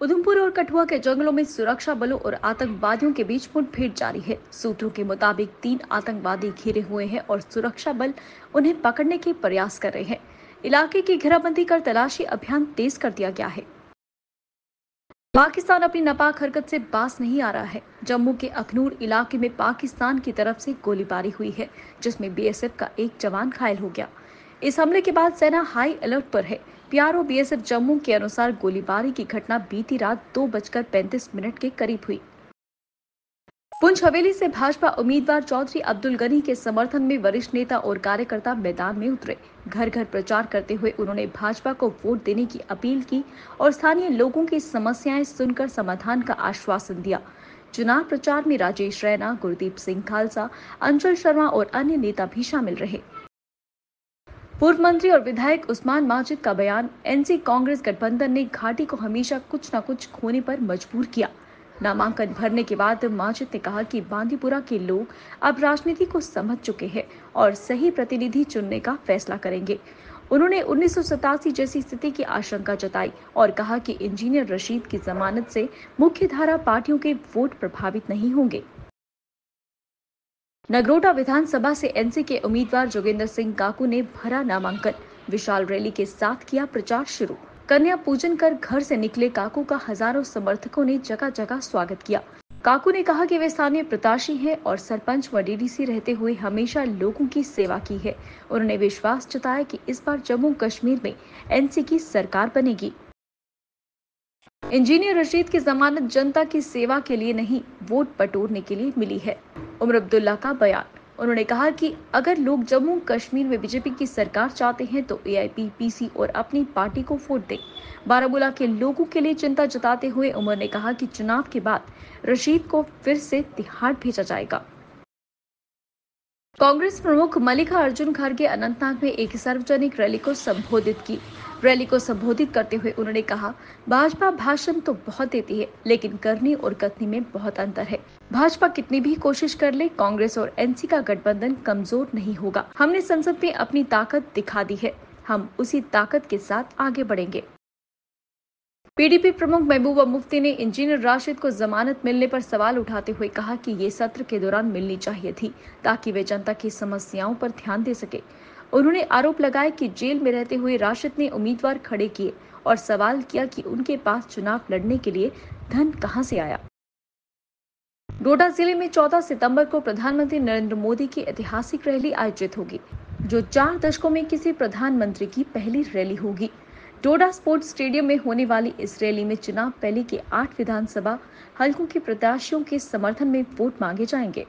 उधमपुर और कठुआ के जंगलों में सुरक्षा बलों और आतंकवादियों के बीच मुठभेड़ जारी है। सूत्रों के मुताबिक 3 आतंकवादी घिरे हुए हैं और सुरक्षा बल उन्हें पकड़ने के प्रयास कर रहे हैं। इलाके की घेराबंदी कर तलाशी अभियान तेज कर दिया गया है। पाकिस्तान अपनी नापाक हरकत से बाज नहीं आ रहा है। जम्मू के अखनूर इलाके में पाकिस्तान की तरफ से गोलीबारी हुई है, जिसमें बीएसएफ का एक जवान घायल हो गया। इस हमले के बाद सेना हाई अलर्ट पर है। पीआरओ बीएसएफ जम्मू के अनुसार गोलीबारी की घटना बीती रात 2:35 के करीब हुई। पुंछ हवेली से भाजपा उम्मीदवार चौधरी अब्दुल गनी के समर्थन में वरिष्ठ नेता और कार्यकर्ता मैदान में उतरे। घर घर प्रचार करते हुए उन्होंने भाजपा को वोट देने की अपील की और स्थानीय लोगों की समस्याएं सुनकर समाधान का आश्वासन दिया। चुनाव प्रचार में राजेश रैना, गुरदीप सिंह खालसा, अंचल शर्मा और अन्य नेता भी शामिल रहे। पूर्व मंत्री और विधायक उस्मान माजिद का बयान, एनसी कांग्रेस गठबंधन ने घाटी को हमेशा कुछ न कुछ खोने पर मजबूर किया। नामांकन भरने के बाद माजिद ने कहा कि बांदीपुरा के लोग अब राजनीति को समझ चुके हैं और सही प्रतिनिधि चुनने का फैसला करेंगे। उन्होंने 1987 जैसी स्थिति की आशंका जताई और कहा कि इंजीनियर रशीद की जमानत से मुख्यधारा पार्टियों के वोट प्रभावित नहीं होंगे। नगरोटा विधानसभा से एनसी के उम्मीदवार जोगेंद्र सिंह काकू ने भरा नामांकन। विशाल रैली के साथ किया प्रचार शुरू। कन्या पूजन कर घर से निकले काकू का हजारों समर्थकों ने जगह जगह स्वागत किया। काकू ने कहा कि वे स्थानीय प्रत्याशी हैं और सरपंच व डीडीसी रहते हुए हमेशा लोगों की सेवा की है। उन्होंने विश्वास जताया कि इस बार जम्मू कश्मीर में एनसी की सरकार बनेगी। इंजीनियर रशीद की जमानत जनता की सेवा के लिए नहीं, वोट बटोरने के लिए मिली है। उमर अब्दुल्ला का बयान, उन्होंने कहा कि अगर लोग जम्मू कश्मीर में बीजेपी की सरकार चाहते हैं तो एआईपी, पीसी और अपनी पार्टी को वोट दें। बारामूला के लोगों के लिए चिंता जताते हुए उमर ने कहा कि चुनाव के बाद रशीद को फिर से तिहाड़ भेजा जाएगा। कांग्रेस प्रमुख मल्लिकार्जुन खड़गे अनंतनाग में एक सार्वजनिक रैली को संबोधित की। रैली को संबोधित करते हुए उन्होंने कहा, भाजपा भाषण तो बहुत देती है, लेकिन करनी और कथनी में बहुत अंतर है। भाजपा कितनी भी कोशिश कर ले, कांग्रेस और एनसी का गठबंधन कमजोर नहीं होगा। हमने संसद में अपनी ताकत दिखा दी है, हम उसी ताकत के साथ आगे बढ़ेंगे। पीडीपी प्रमुख महबूबा मुफ्ती ने इंजीनियर राशिद को जमानत मिलने पर सवाल उठाते हुए कहा कि ये सत्र के दौरान मिलनी चाहिए थी, ताकि वे जनता की समस्याओं पर ध्यान दे सके। उन्होंने आरोप लगाया कि जेल में रहते हुए राशिद ने उम्मीदवार खड़े किए और सवाल किया कि उनके पास चुनाव लड़ने के लिए धन कहां से आया। डोडा जिले में 14 सितंबर को प्रधानमंत्री नरेंद्र मोदी की ऐतिहासिक रैली आयोजित होगी, जो 4 दशकों में किसी प्रधानमंत्री की पहली रैली होगी। डोडा स्पोर्ट्स स्टेडियम में होने वाली इस रैली में चुनाव पहले के 8 विधानसभा हलकों के प्रत्याशियों के समर्थन में वोट मांगे जाएंगे।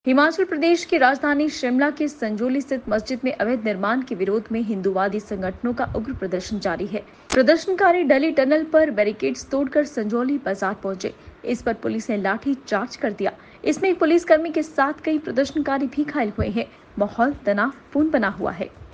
हिमाचल प्रदेश की राजधानी शिमला के संजौली स्थित मस्जिद में अवैध निर्माण के विरोध में हिंदूवादी संगठनों का उग्र प्रदर्शन जारी है। प्रदर्शनकारी डली टनल पर बैरिकेड्स तोड़कर संजौली बाजार पहुंचे। इस पर पुलिस ने लाठी चार्ज कर दिया। इसमें एक पुलिसकर्मी के साथ कई प्रदर्शनकारी भी घायल हुए हैं। माहौल तनावपूर्ण बना हुआ है।